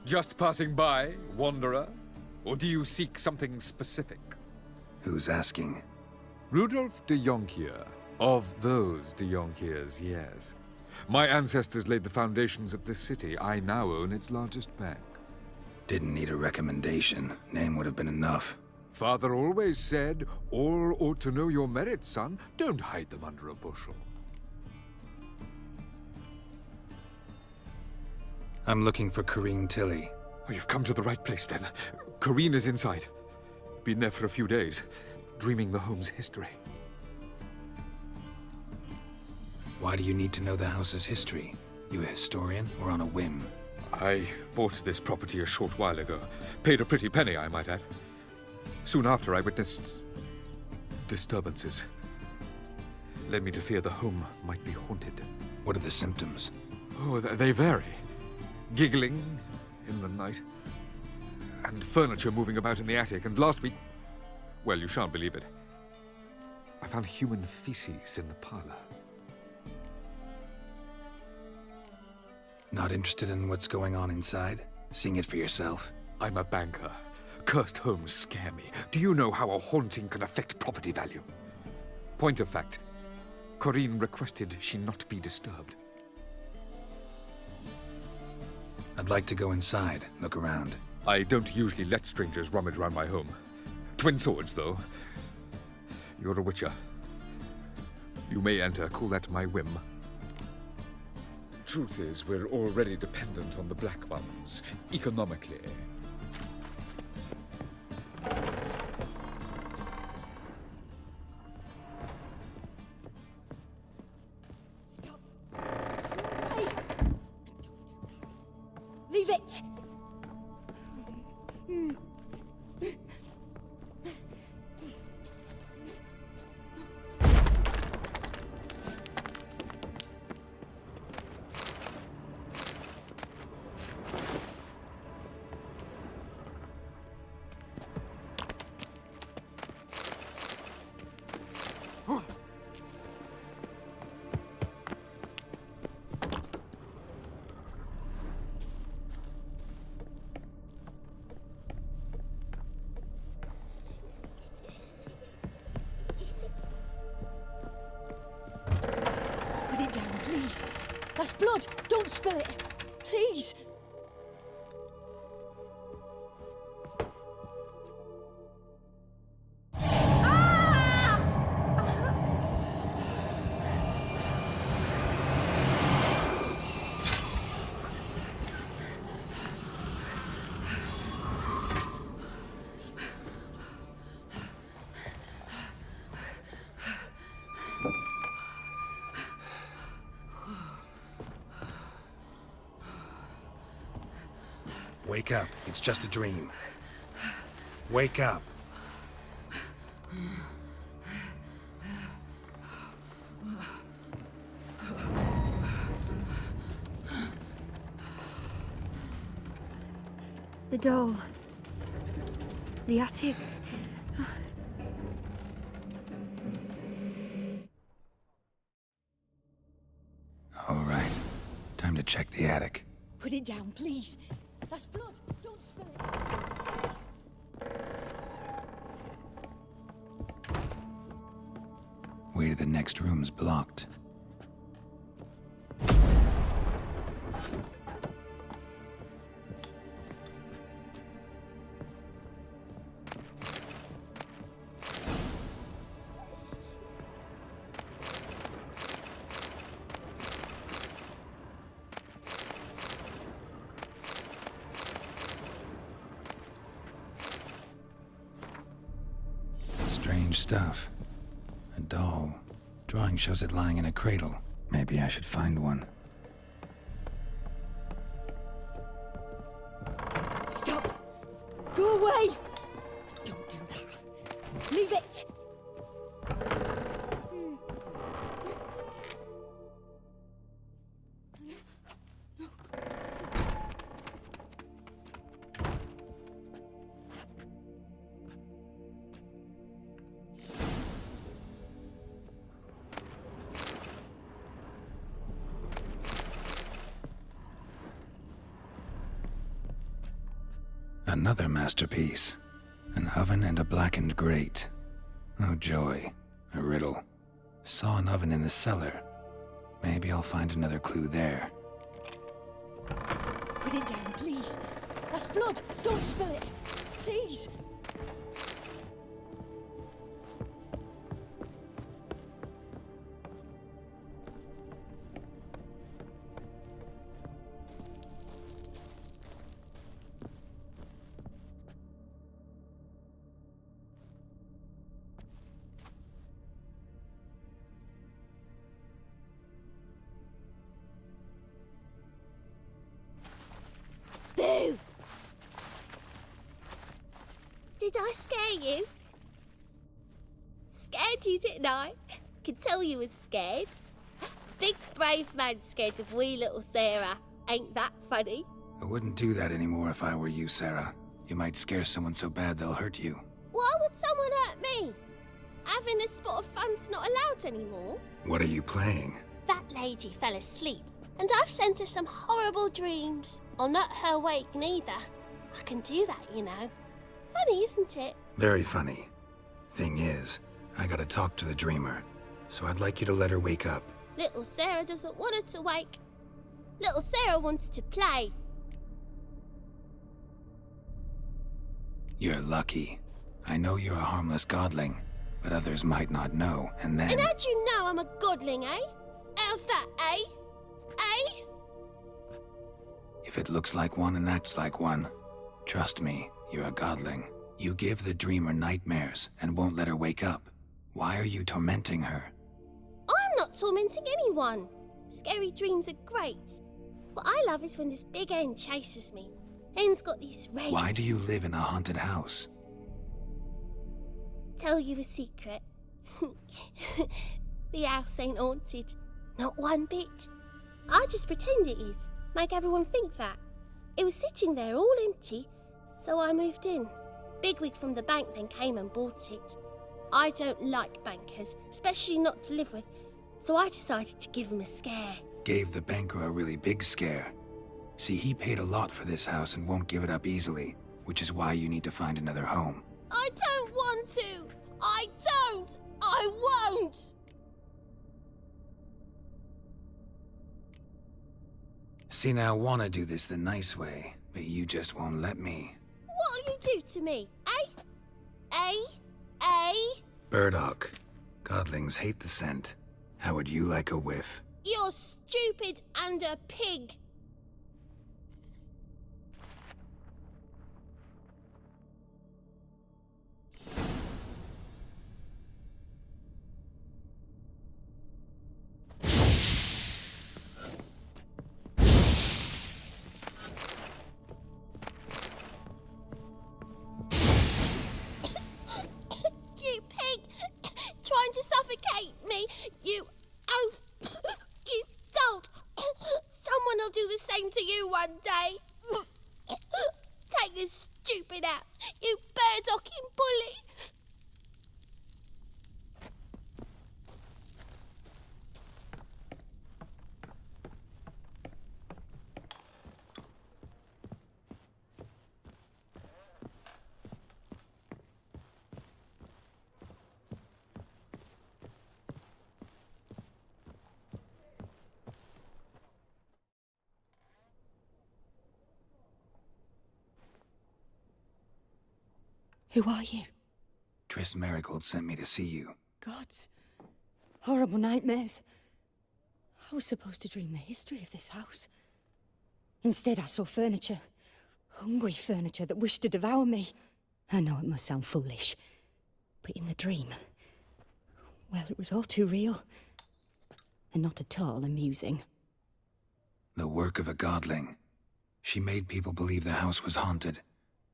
Just passing by, wanderer? Or do you seek something specific? Who's asking? Rudolf de Jonkier. Of those de Jonkiers, yes. My ancestors laid the foundations of this city. I now own its largest bank. Didn't need a recommendation. Name would have been enough. Father always said, all ought to know your merits, son. Don't hide them under a bushel. I'm looking for Corrine Tilly. Oh, you've come to the right place, then. Corrine is inside. Been there for a few days, dreaming the home's history. Why do you need to know the house's history? You a historian or on a whim? I bought this property a short while ago. Paid a pretty penny, I might add. Soon after, I witnessed disturbances. Led me to fear the home might be haunted. What are the symptoms? Oh, they vary. Giggling in the night, and furniture moving about in the attic, and last week, well, you shan't believe it, I found human feces in the parlor. Not interested in what's going on inside? Seeing it for yourself? I'm a banker. Cursed homes scare me. Do you know how a haunting can affect property value? Point of fact, Corrine requested she not be disturbed. I'd like to go inside, look around. I don't usually let strangers rummage around my home. Twin swords, though. You're a witcher. You may enter, call that my whim. Truth is, we're already dependent on the Black Ones, economically. Stop! Hey! Leave it! Put it down, please. That's blood. Don't spill it. Please. Wake up. It's just a dream. Wake up. The doll. The attic. All right. Time to check the attic. Put it down, please. That's blood. Don't spill it. Way to the next room's blocked. Strange stuff. A doll. Drawing shows it lying in a cradle. Maybe I should find one. Stop! Go away! Don't do that. Leave it! Another masterpiece. An oven and a blackened grate. Oh joy. A riddle. Saw an oven in the cellar. Maybe I'll find another clue there. Put it down, please. That's blood. Don't spill it. Please. Boo! Did I scare you? Scared you, didn't I? Could tell you was scared. Big brave man scared of wee little Sarah. Ain't that funny? I wouldn't do that anymore if I were you, Sarah. You might scare someone so bad they'll hurt you. Why would someone hurt me? Having a spot of fun's not allowed anymore. What are you playing? That lady fell asleep, and I've sent her some horrible dreams. I'll not her wake neither. I can do that, you know. Funny, isn't it? Very funny. Thing is, I gotta talk to the dreamer, so I'd like you to let her wake up. Little Sarah doesn't want her to wake. Little Sarah wants to play. You're lucky. I know you're a harmless godling, but others might not know, and then... And how'd you know I'm a godling, eh? How's that, eh? Eh? If it looks like one and acts like one, trust me, you're a godling. You give the dreamer nightmares and won't let her wake up. Why are you tormenting her? I'm not tormenting anyone. Scary dreams are great. What I love is when this big hen chases me. Hen's got these red... Why do you live in a haunted house? Tell you a secret. The house ain't haunted. Not one bit. I just pretend it is. Make everyone think that. It was sitting there all empty, so I moved in. Bigwig from the bank then came and bought it. I don't like bankers, especially not to live with, so I decided to give him a scare. Gave the banker a really big scare. See, he paid a lot for this house and won't give it up easily, which is why you need to find another home. I don't want to! I don't! I won't! See, now I want to do this the nice way, but you just won't let me. What'll you do to me, eh? Eh? Eh? Burdock. Godlings hate the scent. How would you like a whiff? You're stupid and a pig. You pig! Trying to suffocate me! You oaf! You dolt! Someone will do the same to you one day! Take this stupid axe, you burdocking bully! Who are you? Triss Marigold sent me to see you. Gods. Horrible nightmares. I was supposed to dream the history of this house. Instead, I saw furniture. Hungry furniture that wished to devour me. I know it must sound foolish, but in the dream, well, it was all too real. And not at all amusing. The work of a godling. She made people believe the house was haunted.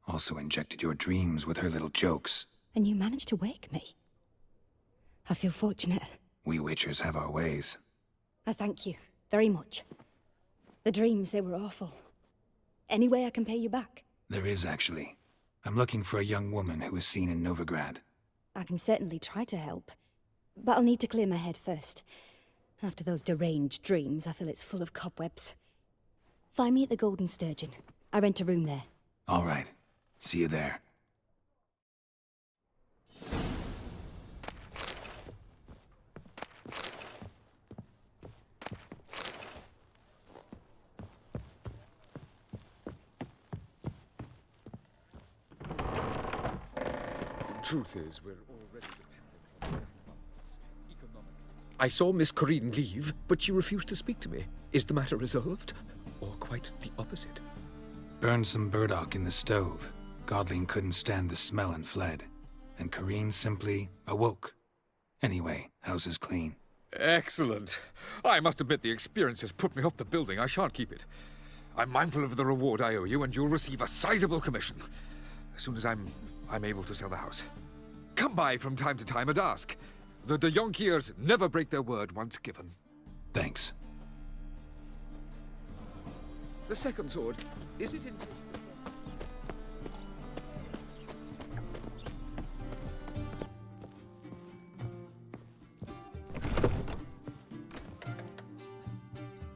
Also injected your dreams with her little jokes. And you managed to wake me. I feel fortunate. We witchers have our ways. I thank you very much. The dreams, they were awful. Any way I can pay you back? There is, actually. I'm looking for a young woman who was seen in Novigrad. I can certainly try to help. But I'll need to clear my head first. After those deranged dreams, I feel it's full of cobwebs. Find me at the Golden Sturgeon. I rent a room there. All right. See you there. Truth is, we're already dependent on economic. I saw Miss Corinne leave, but she refused to speak to me. Is the matter resolved? Or quite the opposite? Burned some burdock in the stove. Godling couldn't stand the smell and fled. And Corinne simply awoke. Anyway, house is clean. Excellent. I must admit the experience has put me off the building. I shan't keep it. I'm mindful of the reward I owe you, and you'll receive a sizable commission. As soon as I'm able to sell the house. Come by from time to time and ask. The Yonkiers never break their word once given. Thanks. The second sword, is it in...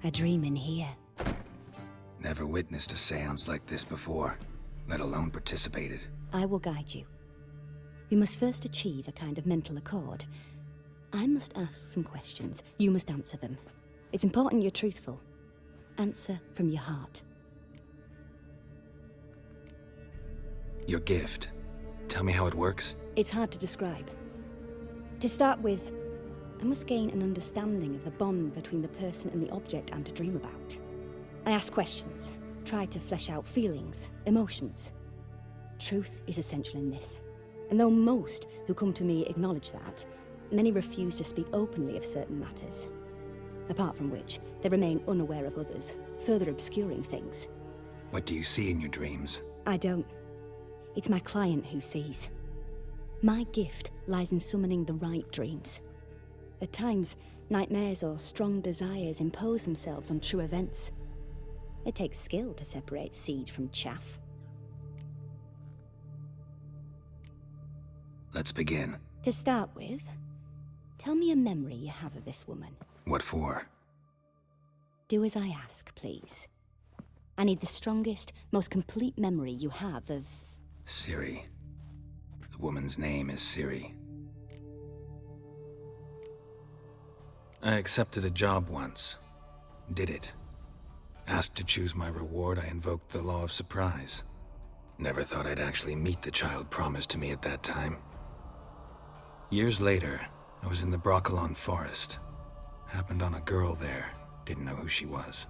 A dream in here. Never witnessed a seance like this before, let alone participated. I will guide you. You must first achieve a kind of mental accord. I must ask some questions. You must answer them. It's important you're truthful. Answer from your heart. Your gift. Tell me how it works. It's hard to describe. To start with, I must gain an understanding of the bond between the person and the object I'm to dream about. I ask questions, try to flesh out feelings, emotions. Truth is essential in this. And though most who come to me acknowledge that, many refuse to speak openly of certain matters. Apart from which, they remain unaware of others, further obscuring things. What do you see in your dreams? I don't. It's my client who sees. My gift lies in summoning the right dreams. At times, nightmares or strong desires impose themselves on true events. It takes skill to separate seed from chaff. Let's begin. To start with, tell me a memory you have of this woman. What for? Do as I ask, please. I need the strongest, most complete memory you have of... Ciri. The woman's name is Ciri. I accepted a job once. Did it. Asked to choose my reward, I invoked the law of surprise. Never thought I'd actually meet the child promised to me at that time. Years later, I was in the Broccolon forest. Happened on a girl there. Didn't know who she was.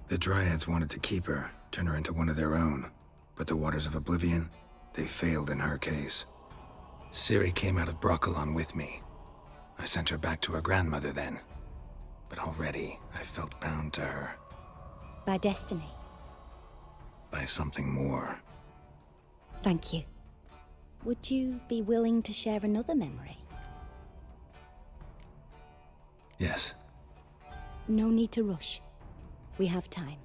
The Dryads wanted to keep her, turn her into one of their own. But the Waters of Oblivion, they failed in her case. Ciri came out of Broccolon with me. I sent her back to her grandmother then. But already, I felt bound to her. By destiny. By something more. Thank you. Would you be willing to share another memory? Yes. No need to rush. We have time.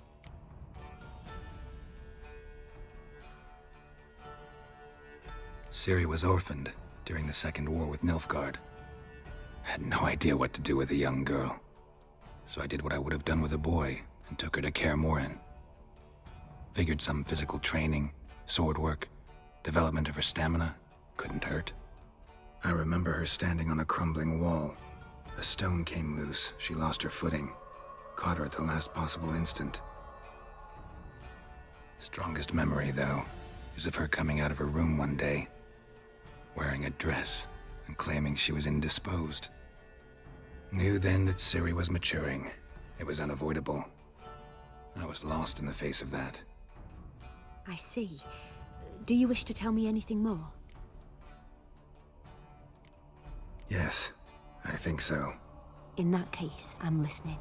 Ciri was orphaned during the Second War with Nilfgaard. Had no idea what to do with a young girl. So I did what I would have done with a boy and took her to Kaer Morhen. Figured some physical training, sword work, development of her stamina couldn't hurt. I remember her standing on a crumbling wall. A stone came loose, she lost her footing. Caught her at the last possible instant. Strongest memory, though, is of her coming out of her room one day, wearing a dress and claiming she was indisposed. Knew then that Ciri was maturing. It was unavoidable. I was lost in the face of that. I see. Do you wish to tell me anything more? Yes, I think so. In that case, I'm listening.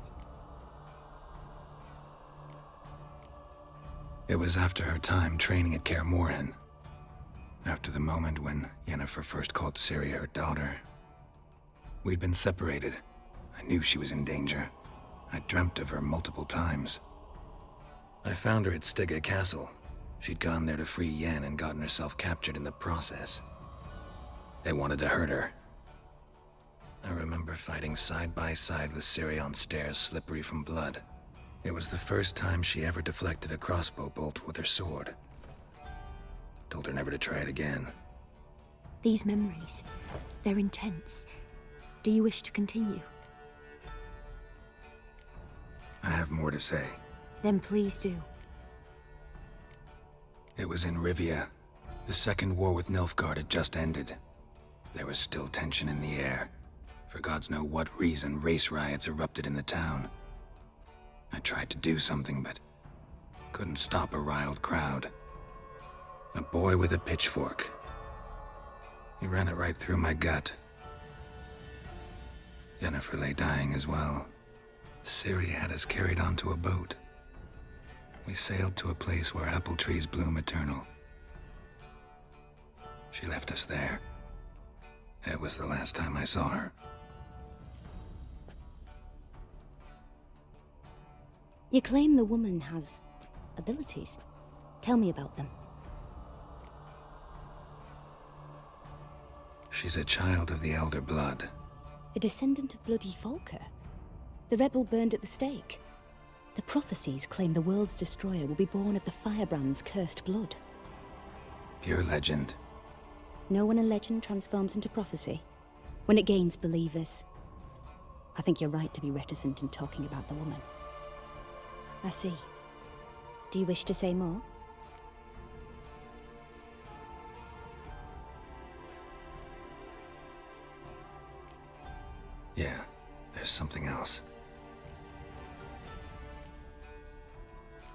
It was after her time training at Kaer Morhen. After the moment when Yennefer first called Ciri her daughter. We'd been separated. I knew she was in danger. I dreamt of her multiple times. I found her at Stygga Castle. She'd gone there to free Yen and gotten herself captured in the process. They wanted to hurt her. I remember fighting side by side with Ciri on stairs slippery from blood. It was the first time she ever deflected a crossbow bolt with her sword. Told her never to try it again. These memories, they're intense. Do you wish to continue? I have more to say. Then please do. It was in Rivia. The second war with Nilfgaard had just ended. There was still tension in the air. For gods know what reason, race riots erupted in the town. I tried to do something, but couldn't stop a riled crowd. A boy with a pitchfork. He ran it right through my gut. Yennefer lay dying as well. Ciri had us carried onto a boat. We sailed to a place where apple trees bloom eternal. She left us there. It was the last time I saw her. You claim the woman has abilities. Tell me about them. She's a child of the Elder Blood. A descendant of bloody Volker. The rebel burned at the stake. The prophecies claim the world's destroyer will be born of the firebrand's cursed blood. Pure legend. Know when a legend transforms into prophecy? When it gains believers. I think you're right to be reticent in talking about the woman. I see. Do you wish to say more? Yeah, there's something else.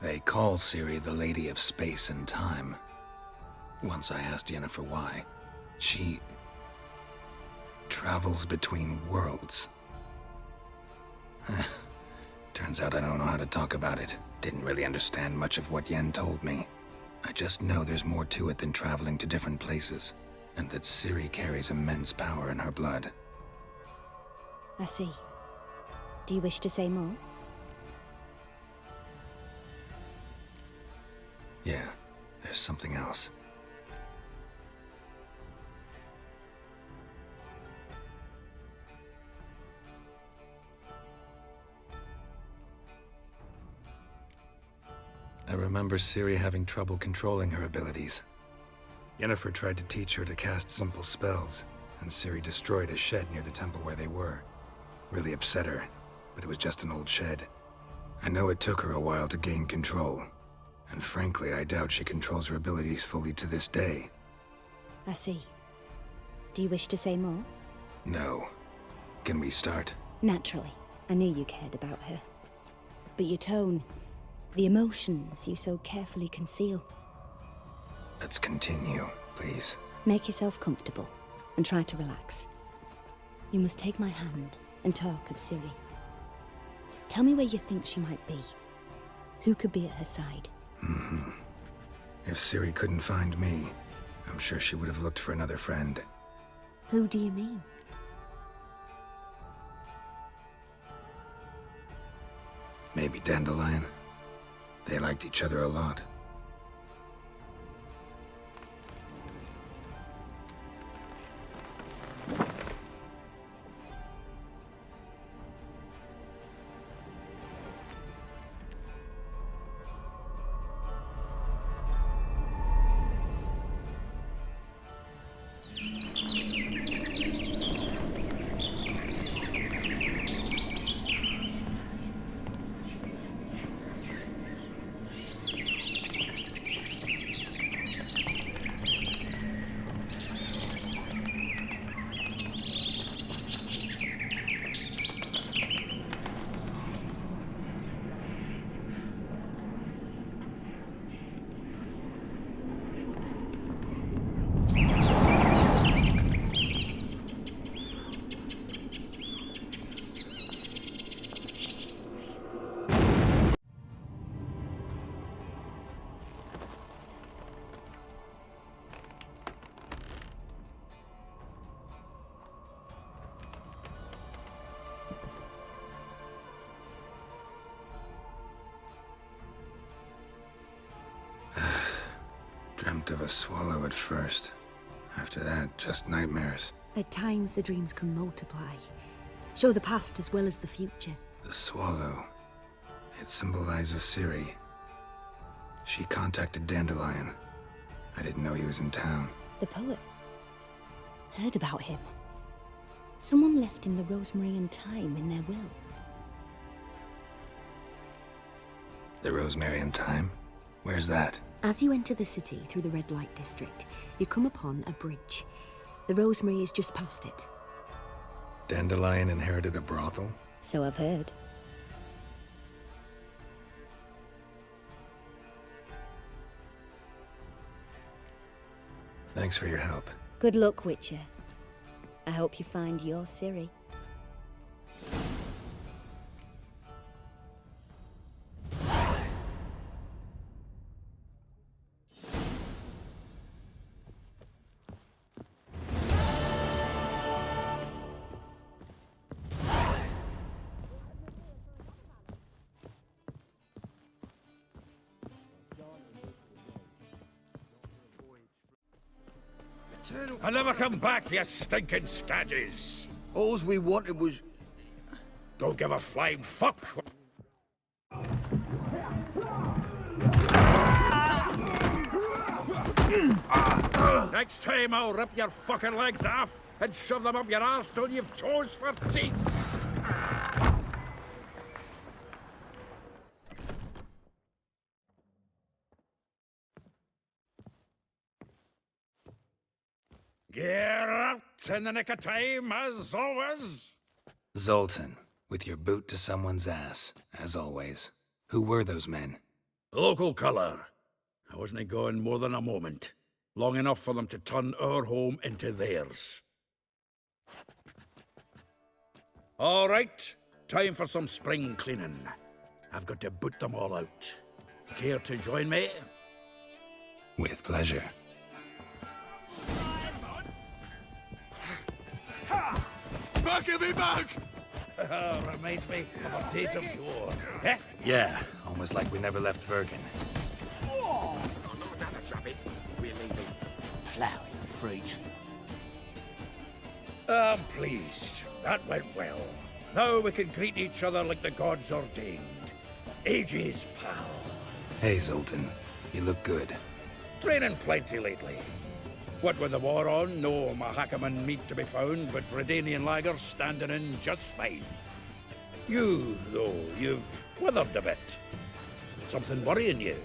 They call Ciri the Lady of Space and Time. Once I asked Yennefer why. She travels between worlds. Turns out I don't know how to talk about it. Didn't really understand much of what Yen told me. I just know there's more to it than traveling to different places, and that Ciri carries immense power in her blood. I see. Do you wish to say more? Yeah, there's something else. I remember Ciri having trouble controlling her abilities. Yennefer tried to teach her to cast simple spells, and Ciri destroyed a shed near the temple where they were. Really upset her, but it was just an old shed. I know it took her a while to gain control, and frankly, I doubt she controls her abilities fully to this day. I see. Do you wish to say more? No. Can we start? Naturally. I knew you cared about her. But your tone, the emotions you so carefully conceal. Let's continue, please. Make yourself comfortable and try to relax. You must take my hand and talk of Ciri. Tell me where you think she might be. Who could be at her side? If Ciri couldn't find me, I'm sure she would have looked for another friend. Who do you mean? Maybe Dandelion. They liked each other a lot. Dreamt of a swallow at first. After that, just nightmares. At times the dreams can multiply. Show the past as well as the future. The swallow. It symbolizes Ciri. She contacted Dandelion. I didn't know he was in town. The poet. Heard about him. Someone left him the rosemary and thyme in their will. The rosemary and thyme? Where's that? As you enter the city through the red light district, you come upon a bridge. The rosemary is just past it. Dandelion inherited a brothel? So I've heard. Thanks for your help. Good luck, Witcher. I hope you find your Ciri. I'll never come back, you stinking scadges! Alls we wanted was... Don't give a flying fuck! Next time I'll rip your fucking legs off and shove them up your arse till you've toes for teeth! Ґeralt in the nick of time, as always. Zoltan, with your boot to someone's ass, as always. Who were those men? Local colour. I wasn't gone more than a moment. Long enough for them to turn our home into theirs. All right, time for some spring cleaning. I've got to boot them all out. Care to join me? With pleasure. Back at me back! Reminds me of our days of yore. Eh? Yeah, almost like we never left Vergen. Oh, not another jobbing. We're leaving. Ploughing fruit. I'm pleased. That went well. Now we can greet each other like the gods ordained. Ages, pal. Hey, Zoltan. You look good. Training plenty lately. What with the war on, no Mahakaman meat to be found, but Redanian lagers standing in just fine. You, though, you've withered a bit. Something worrying you?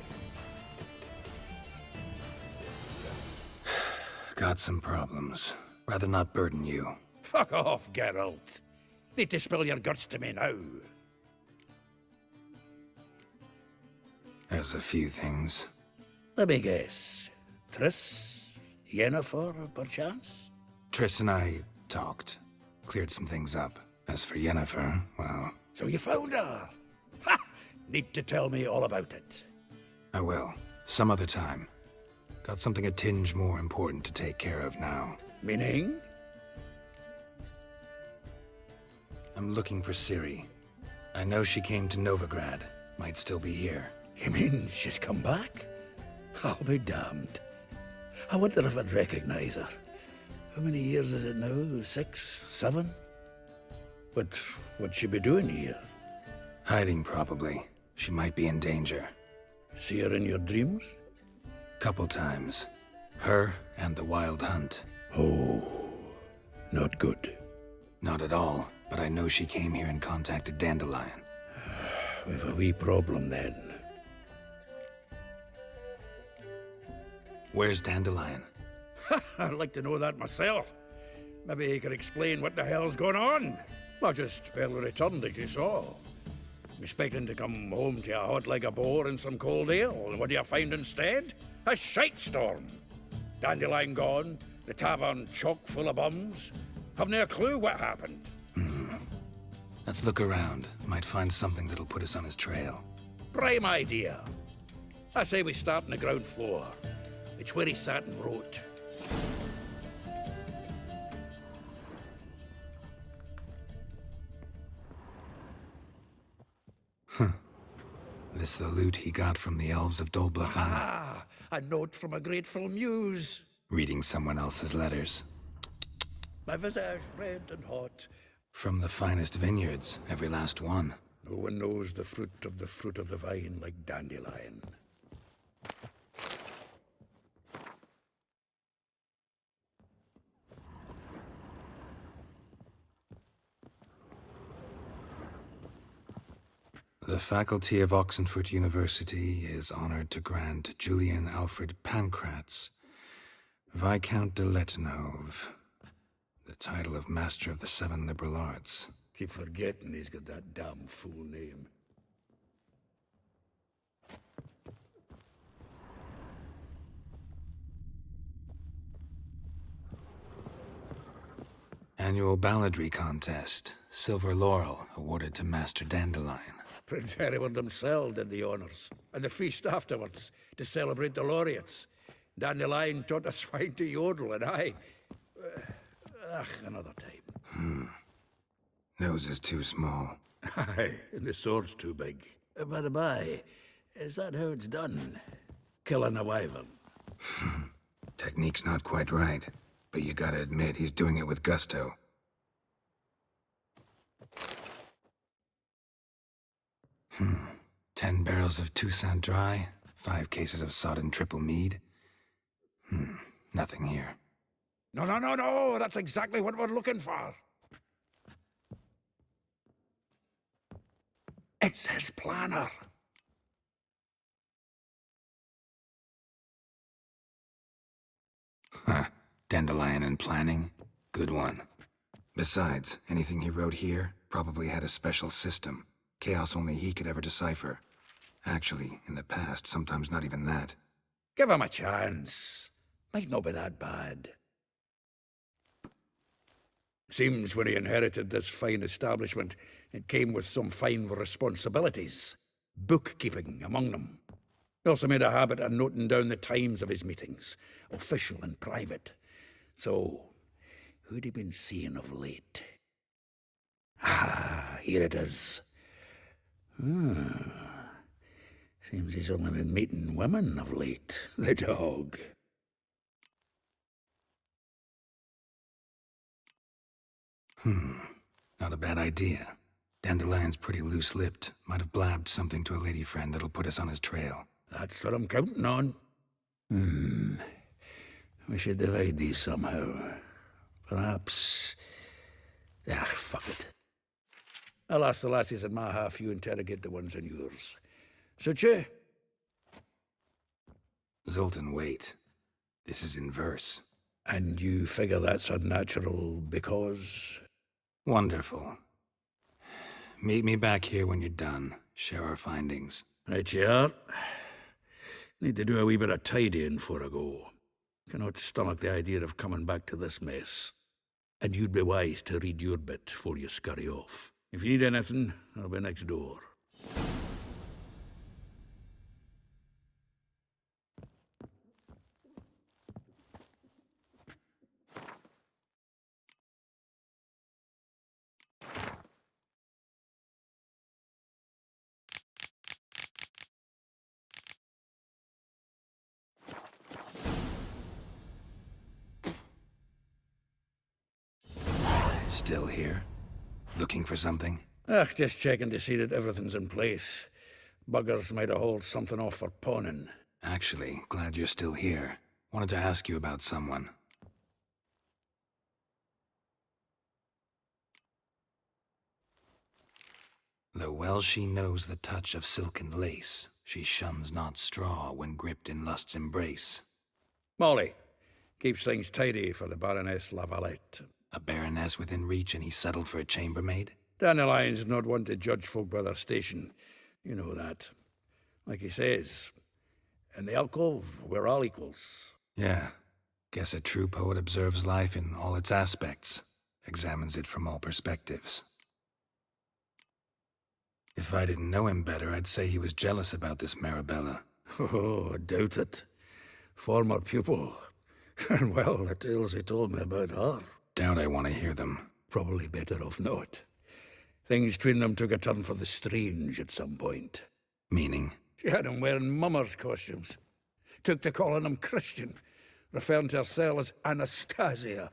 Got some problems. Rather not burden you. Fuck off, Ґеральт. Need to spill your guts to me now. There's a few things. Let me guess. Triss? Yennefer, perchance? Triss and I talked. Cleared some things up. As for Yennefer, well... So you found her? Ha! Need to tell me all about it. I will. Some other time. Got something a tinge more important to take care of now. Meaning? I'm looking for Ciri. I know she came to Novigrád. Might still be here. You mean she's come back? I'll be damned. I wonder if I'd recognize her. How many years is it now? 6, 7? But what'd she be doing here? Hiding, probably. She might be in danger. See her in your dreams? Couple times. Her and the Wild Hunt. Oh, not good. Not at all, but I know she came here and contacted Dandelion. We've a wee problem then. Where's Dandelion? I'd like to know that myself. Maybe he could explain what the hell's going on. I just barely returned, as you saw. Expecting to come home to a hot like a boar and some cold ale, and what do you find instead? A shite storm. Dandelion gone, the tavern chock full of bums. Haven't a clue what happened. Let's look around. Might find something that'll put us on his trail. Prime idea. I say we start on the ground floor. It's where he sat and wrote. This the loot he got from the elves of Dol Blethana. Ah, a note from a grateful muse. Reading someone else's letters. My visage red and hot. From the finest vineyards, every last one. No one knows the fruit of the vine like Dandelion. faculty of Oxenford University is honored to grant Julian Alfred Pancratz, Viscount de Letonov, the title of Master of the Seven Liberal Arts. Keep forgetting he's got that damn full name. Annual balladry contest. Silver laurel awarded to Master Dandelion. Prince Hereward himself did the honours, and the feast afterwards to celebrate the laureates. Dandelion taught a swine to yodel, and another time. Nose is too small. Aye, and the sword's too big. By the by, is that how it's done? Killing a wyvern? Technique's not quite right, but you gotta admit he's doing it with gusto. 10 barrels of Toussaint Dry, 5 cases of sodden triple mead. Nothing here. No, that's exactly what we're looking for. It's his planner. Dandelion and planning? Good one. Besides, anything he wrote here probably had a special system. Chaos only he could ever decipher. Actually, in the past, sometimes not even that. Give him a chance. Might not be that bad. Seems when he inherited this fine establishment, it came with some fine responsibilities. Bookkeeping among them. He also made a habit of noting down the times of his meetings, official and private. So, who'd he been seeing of late? Here it is. Seems he's only been meeting women of late, the dog. Not a bad idea. Dandelion's pretty loose-lipped. Might have blabbed something to a lady friend that'll put us on his trail. That's what I'm counting on. We should divide these somehow. Perhaps... fuck it. I'll ask the lassies in my half, you interrogate the ones in yours. Suit you? Zoltan, wait. This is in verse. And you figure that's unnatural because... Wonderful. Meet me back here when you're done. Share our findings. Right you are. Need to do a wee bit of tidying before I go. Cannot stomach the idea of coming back to this mess. And you'd be wise to read your bit before you scurry off. If you need anything, I'll be next door. Still here? Looking for something? Just checking to see that everything's in place. Buggers might have hauled something off for pawning. Actually, glad you're still here. Wanted to ask you about someone. Though well she knows the touch of silken lace, she shuns not straw when gripped in lust's embrace. Molly. Keeps things tidy for the Baroness Lavalette. A baroness within reach and he settled for a chambermaid? Dandelion's not one to judge folk by their station. You know that. Like he says, in the alcove, we're all equals. Yeah. Guess a true poet observes life in all its aspects, examines it from all perspectives. If I didn't know him better, I'd say he was jealous about this Marabella. Oh, I doubt it. Former pupil. And well, the tales he told me about her. Doubt I want to hear them. Probably better off not. Things between them took a turn for the strange at some point. Meaning? She had him wearing mummers' costumes. Took to calling him Christian, referring to herself as Anastasia.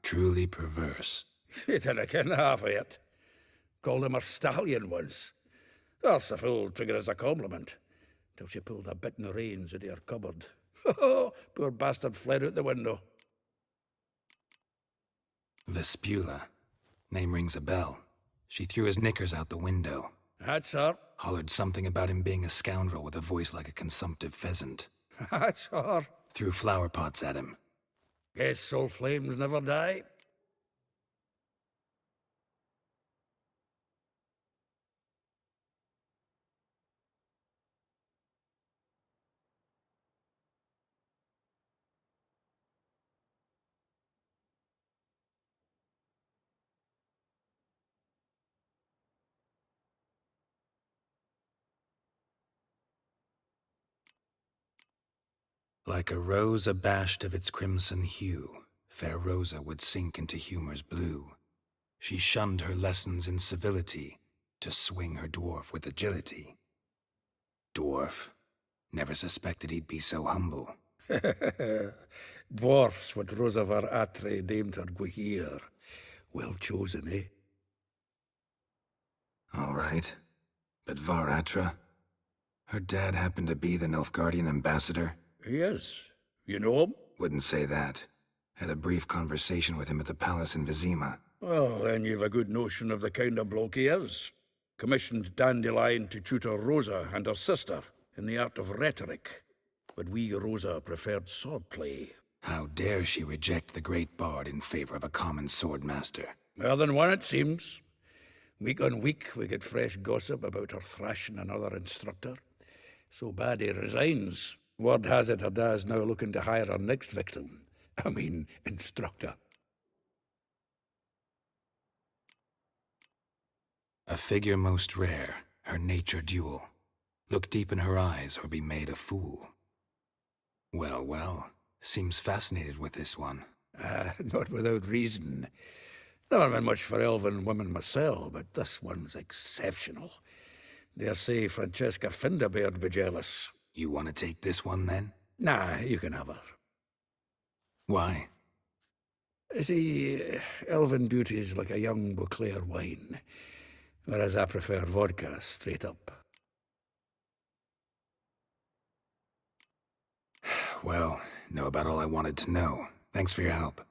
Truly perverse. She didn't ken half of it. Called him her stallion once. That's the fool took it as a compliment. Till she pulled a bit in the reins into her cupboard. Poor bastard fled out the window. Vespula. Name rings a bell. She threw his knickers out the window. That's her. Hollered something about him being a scoundrel with a voice like a consumptive pheasant. That's her. Threw flower pots at him. Guess soul flames never die. Like a rose abashed of its crimson hue, fair Rosa would sink into humor's blue. She shunned her lessons in civility to swing her dwarf with agility. Dwarf. Never suspected he'd be so humble. Dwarfs what Rosa var Аттре named her Gwyhir. Well chosen, eh? All right. But var Аттре? Her dad happened to be the Nilfgaardian ambassador? Yes. You know him? Wouldn't say that. Had a brief conversation with him at the palace in Vizima. Well, then you've a good notion of the kind of bloke he is. Commissioned Dandelion to tutor Rosa and her sister in the art of rhetoric. But wee Rosa preferred swordplay. How dare she reject the great bard in favor of a common swordmaster? More than one, it seems. Week on week, we get fresh gossip about her thrashing another instructor. So bad he resigns. Word has it her dad's now looking to hire her next victim. I mean, instructor. A figure most rare, her nature dual. Look deep in her eyes or be made a fool. Well, well, seems fascinated with this one. Not without reason. Never been much for elven women myself, but this one's exceptional. Dare say Francesca Finderbeard be jealous. You want to take this one, then? Nah, you can have her. Why? See, elven beauty's like a young Beauclair wine, whereas I prefer vodka straight up. Well, know about all I wanted to know. Thanks for your help.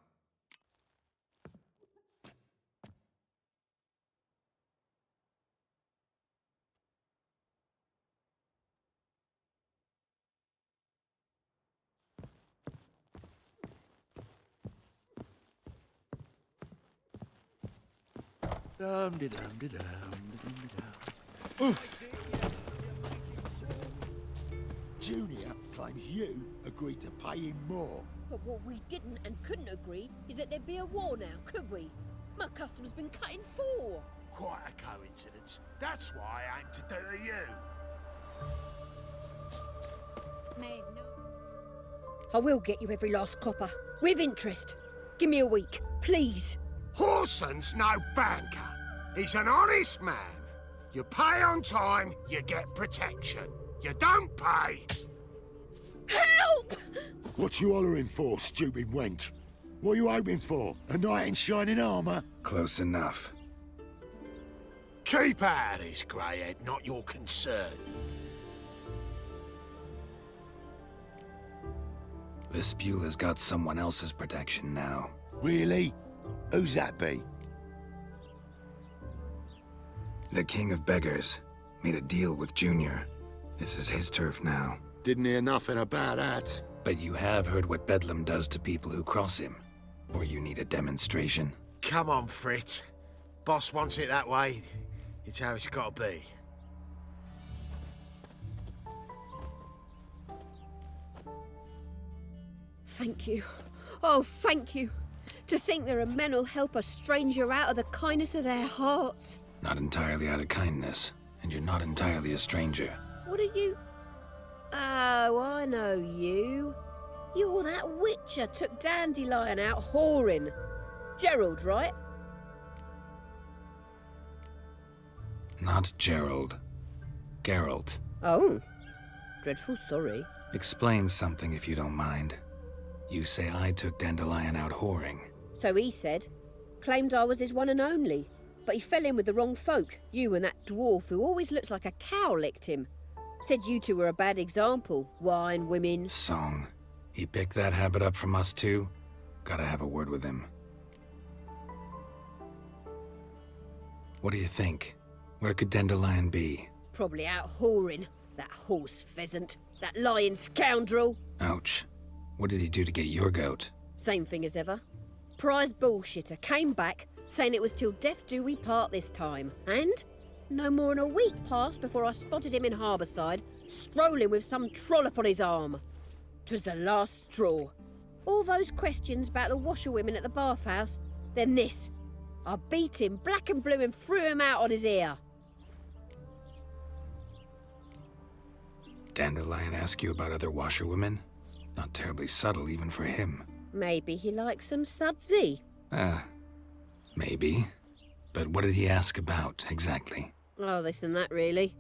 Junior claims you agreed to pay him more. But what we didn't and couldn't agree is that there'd be a war now, could we? My custom's been cut in four. Quite a coincidence. That's why I aim to do to you. I will get you every last copper, with interest. Give me a week, please. Horson's no banker. He's an honest man. You pay on time, you get protection. You don't pay... Help! What you hollering for, stupid wench? What are you hoping for? A knight in shining armour? Close enough. Keep out of this, greyhead, not your concern. Vespula's got someone else's protection now. Really? Who's that be? The King of Beggars made a deal with Junior. This is his turf now. Didn't hear nothing about that. But you have heard what Bedlam does to people who cross him. Or you need a demonstration. Come on, Fritz. Boss wants it that way. It's how it's got to be. Thank you. Oh, thank you. To think there are men who'll help a stranger out of the kindness of their hearts. Not entirely out of kindness, and you're not entirely a stranger. What are you... Oh, I know you. You're that witcher took Dandelion out whoring. Gerald, right? Not Gerald. Ґеральт. Oh. Dreadful sorry. Explain something if you don't mind. You say I took Dandelion out whoring. So he said. Claimed I was his one and only. But he fell in with the wrong folk. You and that dwarf who always looks like a cow licked him. Said you two were a bad example. Wine, women... Song. He picked that habit up from us too? Gotta have a word with him. What do you think? Where could Dandelion be? Probably out whoring. That horse pheasant. That lying scoundrel. Ouch. What did he do to get your goat? Same thing as ever. Prize bullshitter came back, saying it was till death do we part this time. And no more than a week passed before I spotted him in Harbourside, strolling with some trollop on his arm. 'Twas the last straw. All those questions about the washerwomen at the bathhouse, then this. I beat him black and blue and threw him out on his ear. Dandelion ask you about other washerwomen? Not terribly subtle even for him. Maybe he likes some sudsy. Maybe. But what did he ask about, exactly? Oh, this and that, really.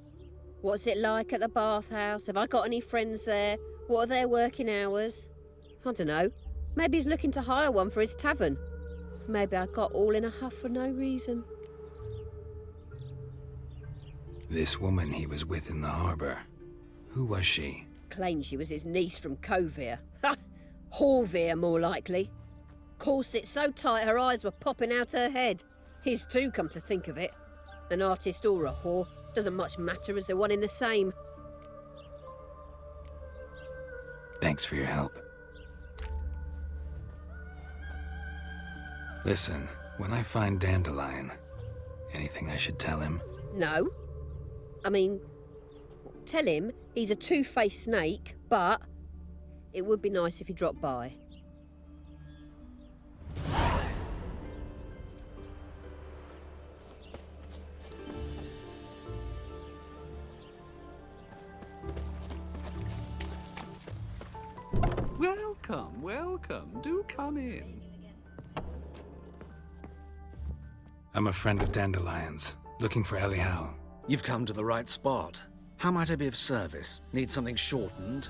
What's it like at the bathhouse? Have I got any friends there? What are their working hours? I don't know. Maybe he's looking to hire one for his tavern. Maybe I got all in a huff for no reason. This woman he was with in the harbor. Who was she? Claimed she was his niece from Covere. Ha! Horvere, more likely. Corset so tight her eyes were popping out her head. His too, come to think of it. An artist or a whore doesn't much matter as they're one in the same. Thanks for your help. Listen, when I find Dandelion, anything I should tell him? No. I mean, tell him he's a two-faced snake, but it would be nice if he dropped by. Welcome, welcome. Do come in. I'm a friend of Dandelion's, looking for Elihal. You've come to the right spot. How might I be of service? Need something shortened?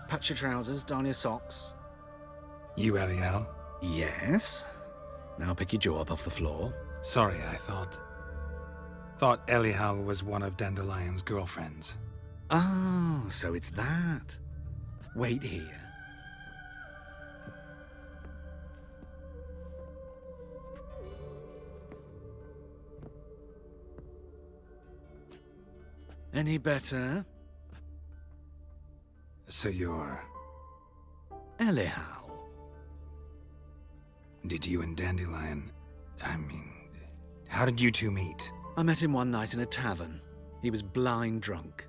Patch your trousers, darn your socks. You Elihal? Yes. Now pick your jaw up off the floor. Sorry, I thought Elihal was one of Dandelion's girlfriends. Oh, so it's that. Wait here. Any better? So you're... Elihal. Did you and Dandelion... how did you two meet? I met him one night in a tavern. He was blind drunk.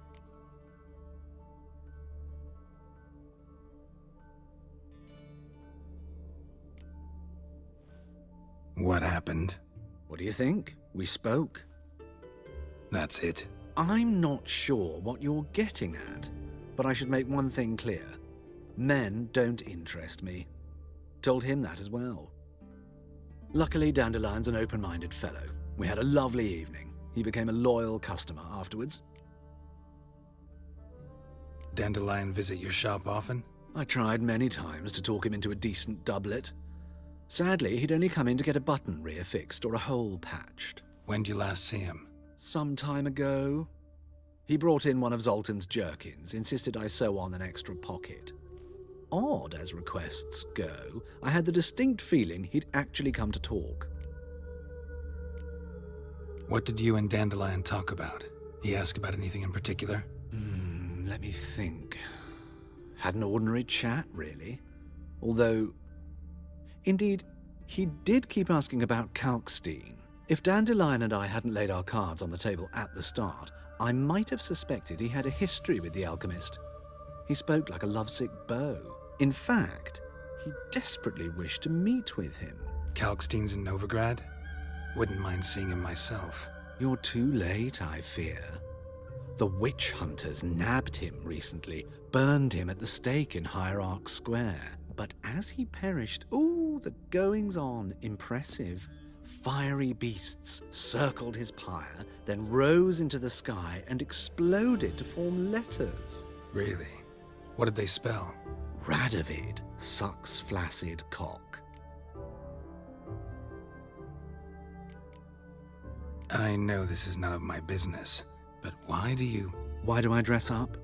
What happened? What do you think? We spoke. That's it. I'm not sure what you're getting at, but I should make one thing clear. Men don't interest me. Told him that as well. Luckily, Dandelion's an open-minded fellow. We had a lovely evening. He became a loyal customer afterwards. Dandelion visit your shop often? I tried many times to talk him into a decent doublet. Sadly, he'd only come in to get a button reaffixed or a hole patched. When did you last see him? Some time ago. He brought in one of Zoltan's jerkins, insisted I sew on an extra pocket. Odd as requests go, I had the distinct feeling he'd actually come to talk. What did you and Dandelion talk about? He ask about anything in particular? Let me think. Had an ordinary chat, really. Although, indeed, he did keep asking about Kalkstein. If Dandelion and I hadn't laid our cards on the table at the start, I might have suspected he had a history with the alchemist. He spoke like a lovesick beau. In fact, he desperately wished to meet with him. Kalkstein's in Novigrad? Wouldn't mind seeing him myself. You're too late, I fear. The witch hunters nabbed him recently, burned him at the stake in Hierarch Square. But as he perished, the goings-on, impressive. Fiery beasts circled his pyre, then rose into the sky and exploded to form letters. Really? What did they spell? Radovid sucks flaccid cock. I know this is none of my business, but why do I dress up?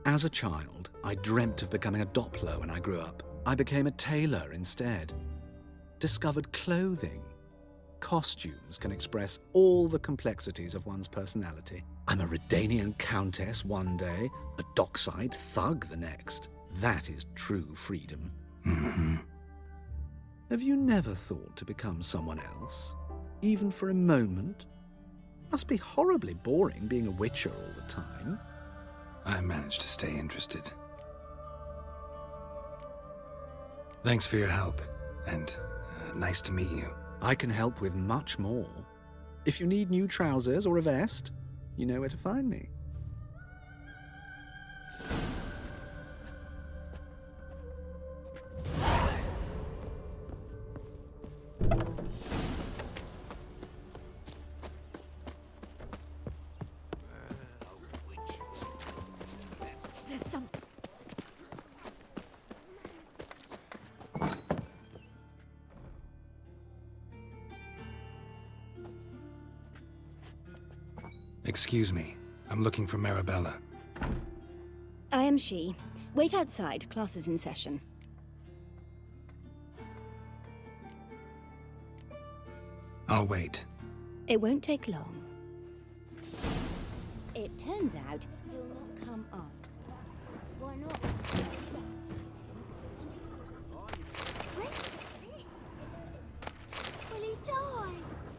As a child, I dreamt of becoming a Doppler when I grew up. I became a tailor instead. Discovered clothing. costumes can express all the complexities of one's personality. I'm a Redanian countess one day, a dockside thug the next. That is true freedom. Mm-hmm. Have you never thought to become someone else? Even for a moment? Must be horribly boring being a witcher all the time. I managed to stay interested. Thanks for your help, and nice to meet you. I can help with much more. If you need new trousers or a vest, you know where to find me. There's some... Excuse me. I'm looking for Marabella. I am she. Wait outside. Class is in session. I'll wait. It won't take long. It turns out he'll not come after. Why not? Will he die?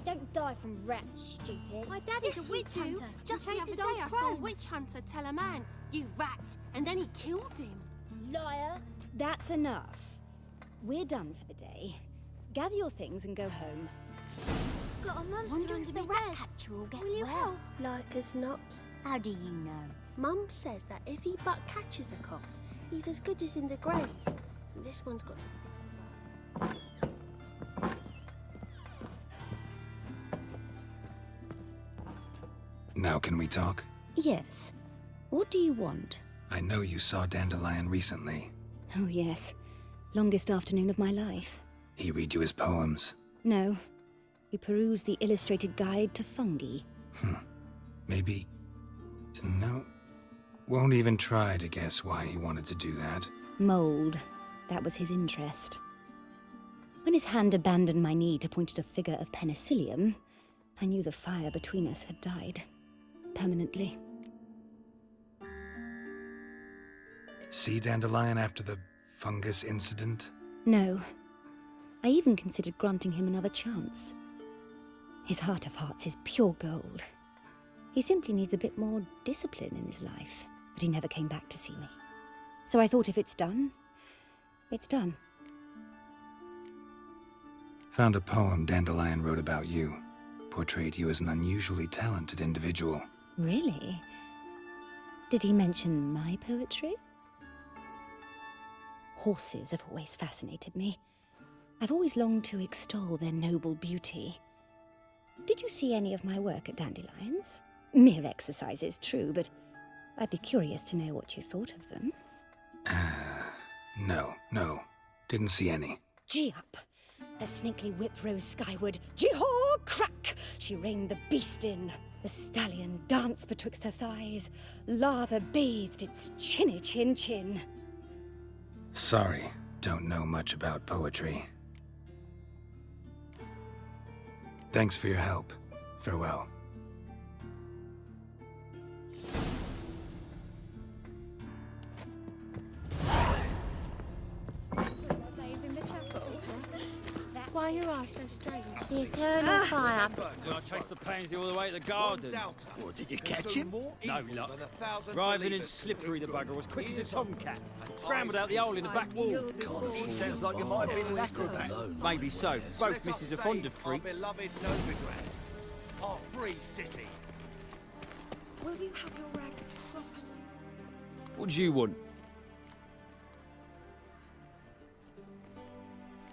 Don't die from rats, stupid. My daddy's a witch hunter. Just the other day I saw a witch hunter tell a man, "You rat," and then he killed him. Liar. That's enough. We're done for the day. Gather your things and go home. Got a monster Wonder under if the me rat bed. catcher will get Will you well. help? Like as not. How do you know? Mum says that if he but catches a cough, he's as good as in the grave. And this one's got to... Now can we talk? Yes. What do you want? I know you saw Dandelion recently. Oh, yes. Longest afternoon of my life. He read you his poems. No. He perused the illustrated guide to fungi. Maybe... No. Won't even try to guess why he wanted to do that. Mold. That was his interest. When his hand abandoned my knee to point at a figure of penicillium, I knew the fire between us had died. Permanently. See Dandelion after the fungus incident? No. I even considered granting him another chance. His heart of hearts is pure gold. He simply needs a bit more discipline in his life, but he never came back to see me. So I thought if it's done, it's done. Found a poem Dandelion wrote about you. Portrayed you as an unusually talented individual. Really? Did he mention my poetry? Horses have always fascinated me. I've always longed to extol their noble beauty. Did you see any of my work at Dandelion's? Mere exercises, true, but I'd be curious to know what you thought of them. No. Didn't see any. Gee up! Her snakely whip rose skyward. Gee-haw! Crack! She reined the beast in. The stallion danced betwixt her thighs. Lather bathed its chinny chin. Sorry, don't know much about poetry. Thanks for your help. Farewell. Why are your eyes so strange? The eternal fire. When I chased the pansy all the way to the garden. What, did you catch him? No luck. Writhing and slippery, the bugger was quick as a tomcat. Scrambled out the hole in the back wall. He sounds like you might have been an acrobat. Maybe so. Both misses are fond of freaks. Beloved Novigrat, our free city. Will you have your rags properly? What do you want?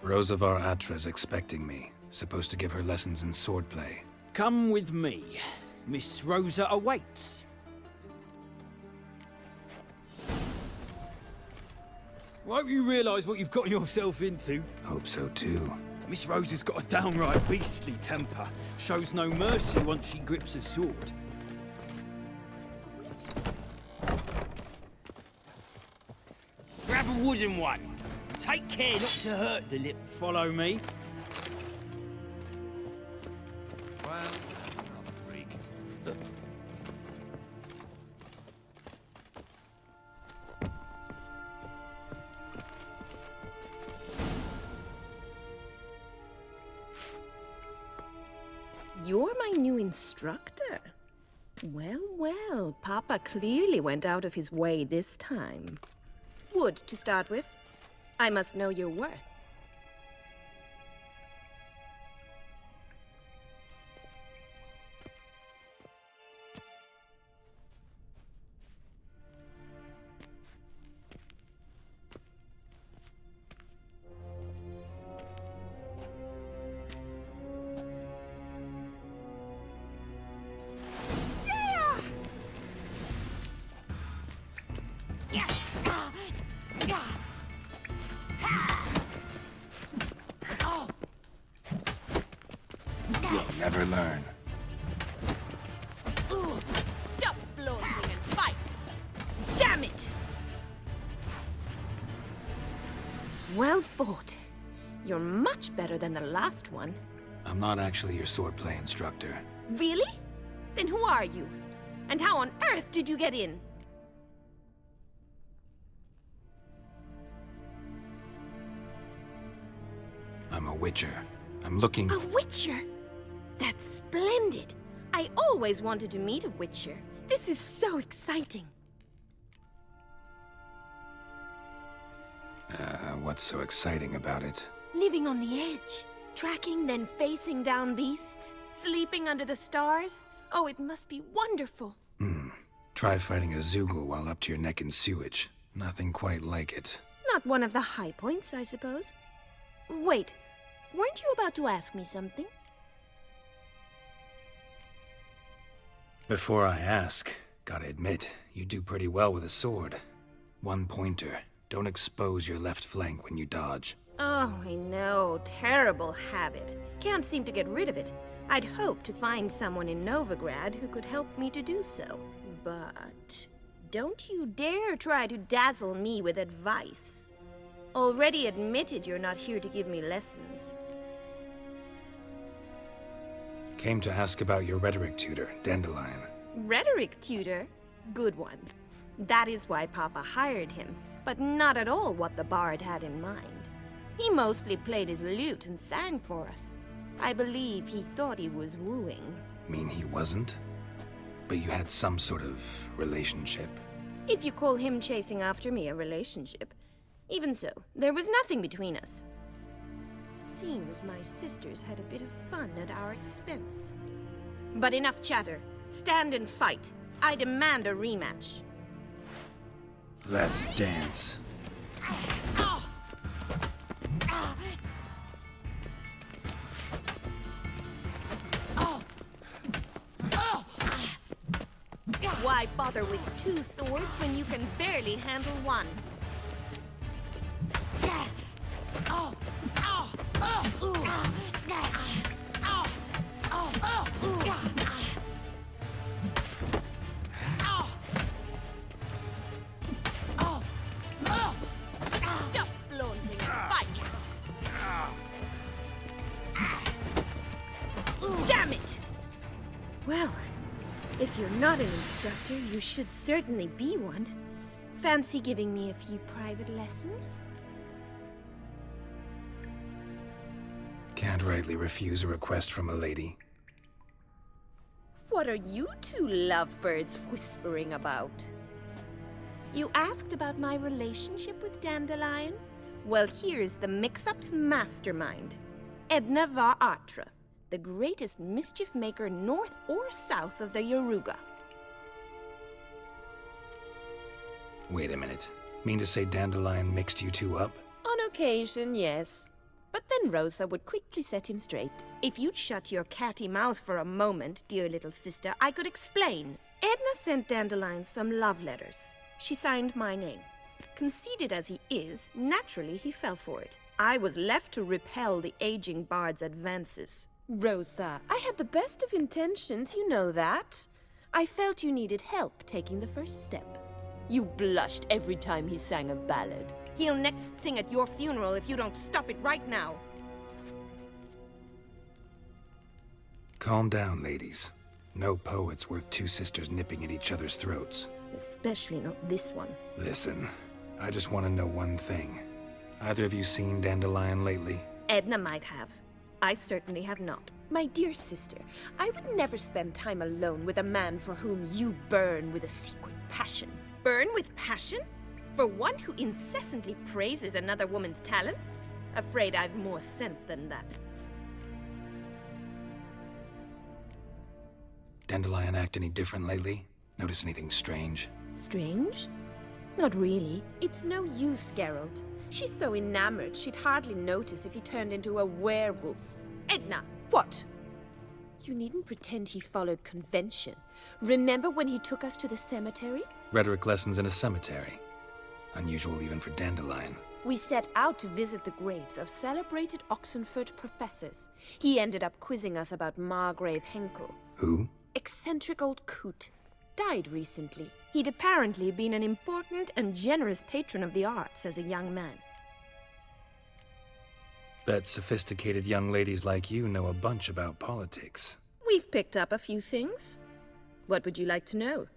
Rosa of Attre's expecting me. Supposed to give her lessons in swordplay. Come with me. Miss Rosa awaits. I hope you realise what you've gotten yourself into. Hope so too. Miss Rosa's got a downright beastly temper. Shows no mercy once she grips a sword. Grab a wooden one. Take care not to hurt the lip. Follow me. instructor. Well, well, Papa clearly went out of his way this time. Wood, to start with. I must know your worth. You'll never learn. Stop flaunting and fight! Damn it! Well fought. You're much better than the last one. I'm not actually your swordplay instructor. Really? Then who are you? And how on earth did you get in? I'm a witcher. I'm looking A witcher? That's splendid. I always wanted to meet a witcher. This is so exciting. What's so exciting about it? Living on the edge. Tracking, then facing down beasts. Sleeping under the stars. Oh, it must be wonderful. Try fighting a Zoogle while up to your neck in sewage. Nothing quite like it. Not one of the high points, I suppose. Wait, weren't you about to ask me something? Before I ask, gotta admit, you do pretty well with a sword. One pointer. Don't expose your left flank when you dodge. Oh, I know. Terrible habit. Can't seem to get rid of it. I'd hoped to find someone in Novigrad who could help me to do so. But don't you dare try to dazzle me with advice. Already admitted you're not here to give me lessons. Came to ask about your rhetoric tutor, Dandelion. Rhetoric tutor? Good one. That is why Papa hired him, but not at all what the bard had in mind. He mostly played his lute and sang for us. I believe he thought he was wooing. Mean he wasn't? But you had some sort of relationship? If you call him chasing after me a relationship. Even so, there was nothing between us. Seems my sisters had a bit of fun at our expense. But enough chatter. Stand and fight. I demand a rematch. Let's dance. Why bother with two swords when you can barely handle one? Stop flaunting and fight! Damn it! Well, if you're not an instructor, you should certainly be one. Fancy giving me a few private lessons? Can't rightly refuse a request from a lady. What are you two lovebirds whispering about? You asked about my relationship with Dandelion? Well, here's the mix-up's mastermind. Edna var Аттре, the greatest mischief maker north or south of the Yaruga. Wait a minute. Mean to say Dandelion mixed you two up? On occasion, yes. But then Rosa would quickly set him straight. If you'd shut your catty mouth for a moment, dear little sister, I could explain. Edna sent Dandelion some love letters. She signed my name. Conceited as he is, naturally he fell for it. I was left to repel the aging bard's advances. Rosa, I had the best of intentions, you know that. I felt you needed help taking the first step. You blushed every time he sang a ballad. He'll next sing at your funeral if you don't stop it right now. Calm down, ladies. No poet's worth two sisters nipping at each other's throats. Especially not this one. Listen, I just want to know one thing. Either of you seen Dandelion lately? Edna might have. I certainly have not. My dear sister, I would never spend time alone with a man for whom you burn with a secret passion. Burn with passion? For one who incessantly praises another woman's talents? Afraid I've more sense than that. Dandelion act any different lately? Notice anything strange? Strange? Not really. It's no use, Ґеральт. She's so enamored she'd hardly notice if he turned into a werewolf. Edna, what? You needn't pretend he followed convention. Remember when he took us to the cemetery? Rhetoric lessons in a cemetery. Unusual even for Dandelion. We set out to visit the graves of celebrated Oxenford professors. He ended up quizzing us about Margrave Henkel. Who? Eccentric old coot. Died recently. He'd apparently been an important and generous patron of the arts as a young man. Bet sophisticated young ladies like you know a bunch about politics. We've picked up a few things. What would you like to know?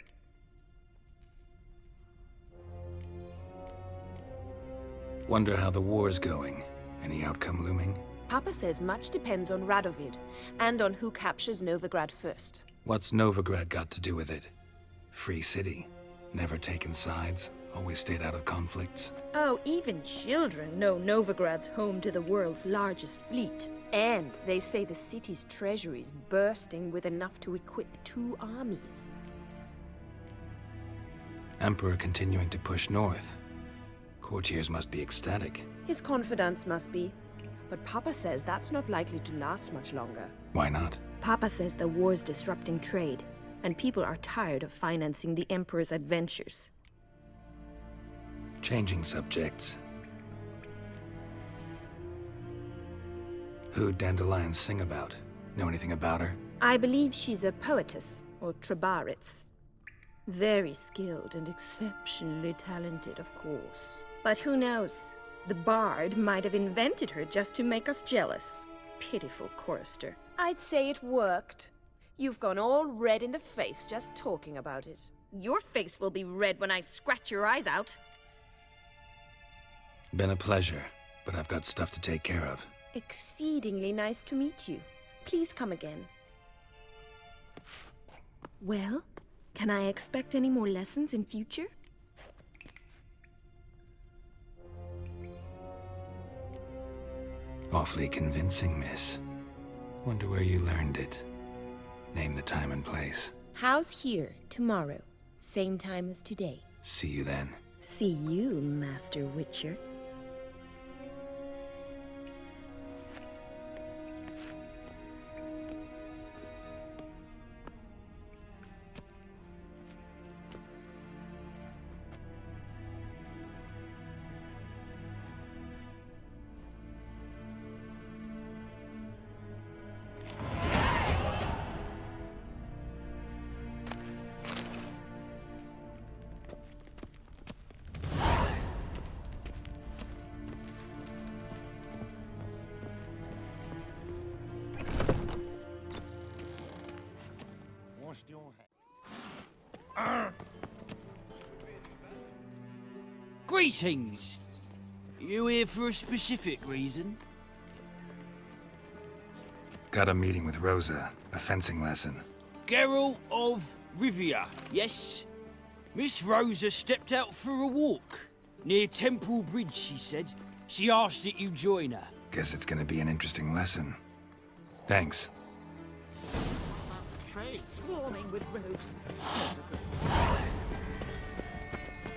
Wonder how the war's going. Any outcome looming? Papa says much depends on Radovid, and on who captures Novigrad first. What's Novigrad got to do with it? Free city. Never taken sides. Always stayed out of conflicts. Oh, even children know Novigrad's home to the world's largest fleet. And they say the city's treasury's bursting with enough to equip 2 armies. Emperor continuing to push north. Courtiers must be ecstatic. His confidants must be. But Papa says that's not likely to last much longer. Why not? Papa says the war's disrupting trade, and people are tired of financing the Emperor's adventures. Changing subjects. Who'd Dandelion sing about? Know anything about her? I believe she's a poetess, or trabaritz. Very skilled and exceptionally talented, of course. But who knows? The bard might have invented her just to make us jealous. Pitiful chorister. I'd say it worked. You've gone all red in the face just talking about it. Your face will be red when I scratch your eyes out. Been a pleasure, but I've got stuff to take care of. Exceedingly nice to meet you. Please come again. Well, can I expect any more lessons in future? Awfully convincing, miss. Wonder where you learned it. Name the time and place. House here, tomorrow. Same time as today. See you then. See you, Master Witcher. Greetings! You here for a specific reason? Got a meeting with Rosa. A fencing lesson. Ģeralt of Rivia, yes? Miss Rosa stepped out for a walk. Near Temple Bridge, she said. She asked that you join her. Guess it's gonna be an interesting lesson. Thanks. Trade swarming with rogues.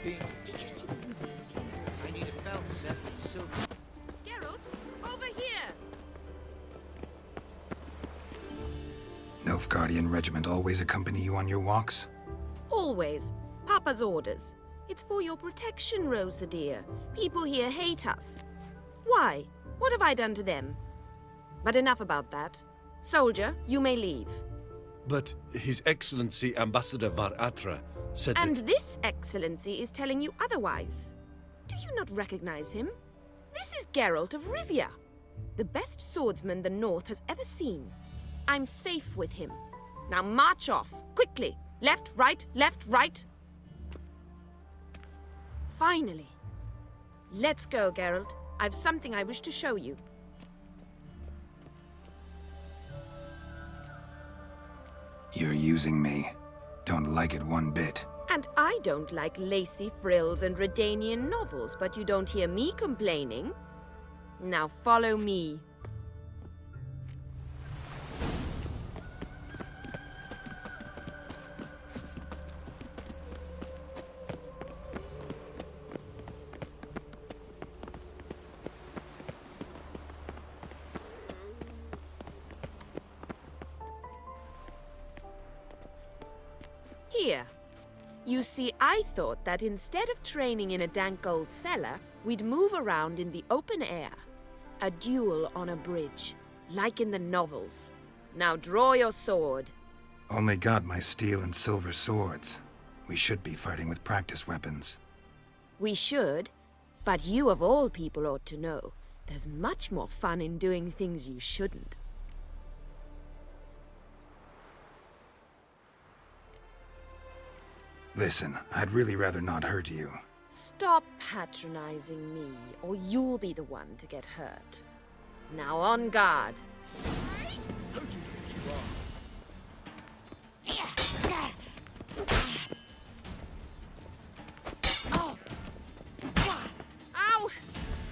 Did you see the movie? I need a belt set with silver. Ģeralt, over here! Nilfgaardian regiment always accompany you on your walks? Always. Papa's orders. It's for your protection, Rosa dear. People here hate us. Why? What have I done to them? But enough about that. Soldier, you may leave. But His Excellency Ambassador var Аттре said And that... this excellency is telling you otherwise. Do you not recognize him? This is Ģeralt of Rivia, the best swordsman the North has ever seen. I'm safe with him. Now march off, quickly. Left, right, left, right. Finally. Let's go, Ģeralt. I've something I wish to show you. You're using me. Don't like it one bit. And I don't like lacy frills and Redanian novels, but you don't hear me complaining. Now follow me. Here. You see, I thought that instead of training in a dank old cellar, we'd move around in the open air. A duel on a bridge, like in the novels. Now draw your sword. Only got my steel and silver swords. We should be fighting with practice weapons. We should, but you of all people ought to know. There's much more fun in doing things you shouldn't. Listen, I'd really rather not hurt you. Stop patronizing me, or you'll be the one to get hurt. Now on guard. Who do you think you are? Ow!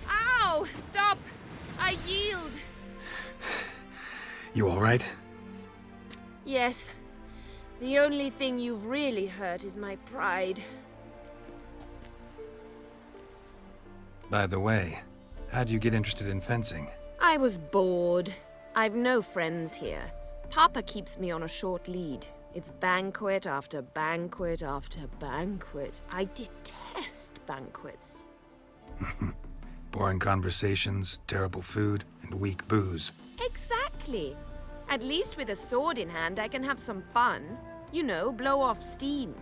Ow! Stop! I yield! You all right? Yes. The only thing you've really hurt is my pride. By the way, how'd you get interested in fencing? I was bored. I've no friends here. Papa keeps me on a short lead. It's banquet after banquet after banquet. I detest banquets. Boring conversations, terrible food, and weak booze. Exactly. At least with a sword in hand, I can have some fun. You know, blow off steam.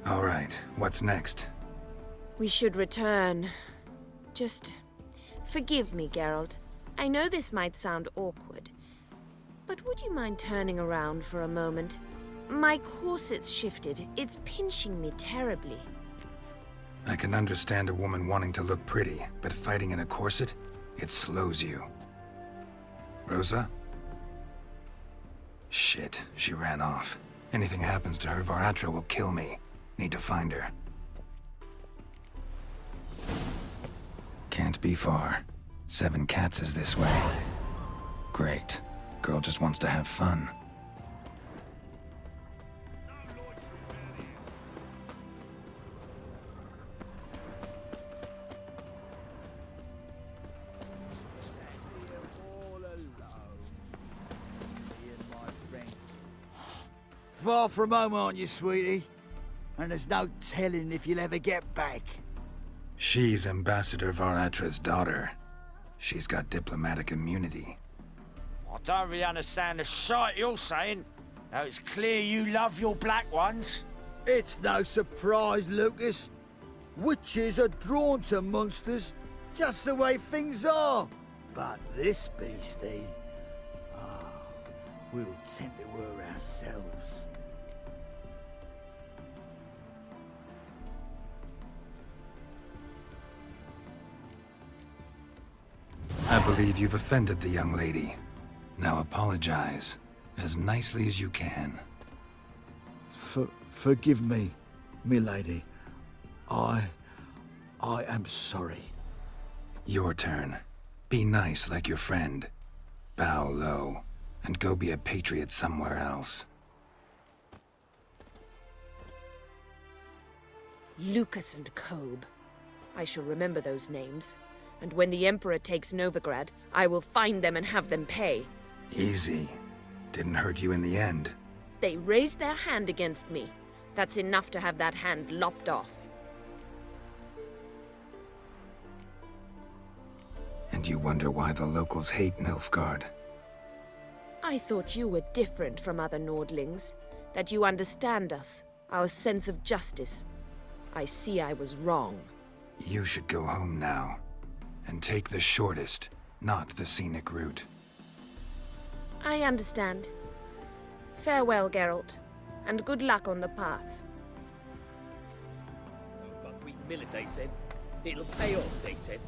All right, what's next? We should return. Just forgive me, Ґеральт. I know this might sound awkward, but would you mind turning around for a moment? My corset's shifted. It's pinching me terribly. I can understand a woman wanting to look pretty, but fighting in a corset, it slows you. Rosa? Shit, she ran off. Anything happens to her, Аттре will kill me. Need to find her. Can't be far. 7 cats is this way. Great. Girl just wants to have fun. Far from home, aren't you, sweetie? And there's no telling if you'll ever get back. She's Ambassador Attre's daughter. She's got diplomatic immunity. I don't really understand the shite you're saying. Now it's clear you love your black ones. It's no surprise, Lucas. Witches are drawn to monsters, just the way things are. But this beastie, we'll tend to her ourselves. I believe you've offended the young lady. Now apologize, as nicely as you can. Forgive me, milady. I am sorry. Your turn. Be nice like your friend. Bow low, and go be a patriot somewhere else. Lucas and Kobe. I shall remember those names. And when the Emperor takes Novigrád, I will find them and have them pay. Easy. Didn't hurt you in the end. They raised their hand against me. That's enough to have that hand lopped off. And you wonder why the locals hate Nilfgaard. I thought you were different from other Nordlings. That you understand us, our sense of justice. I see I was wrong. You should go home now. And take the shortest, not the scenic route. I understand. Farewell, Ґеральт, and good luck on the path. Buckwheat millet, they said. It'll pay off, they said.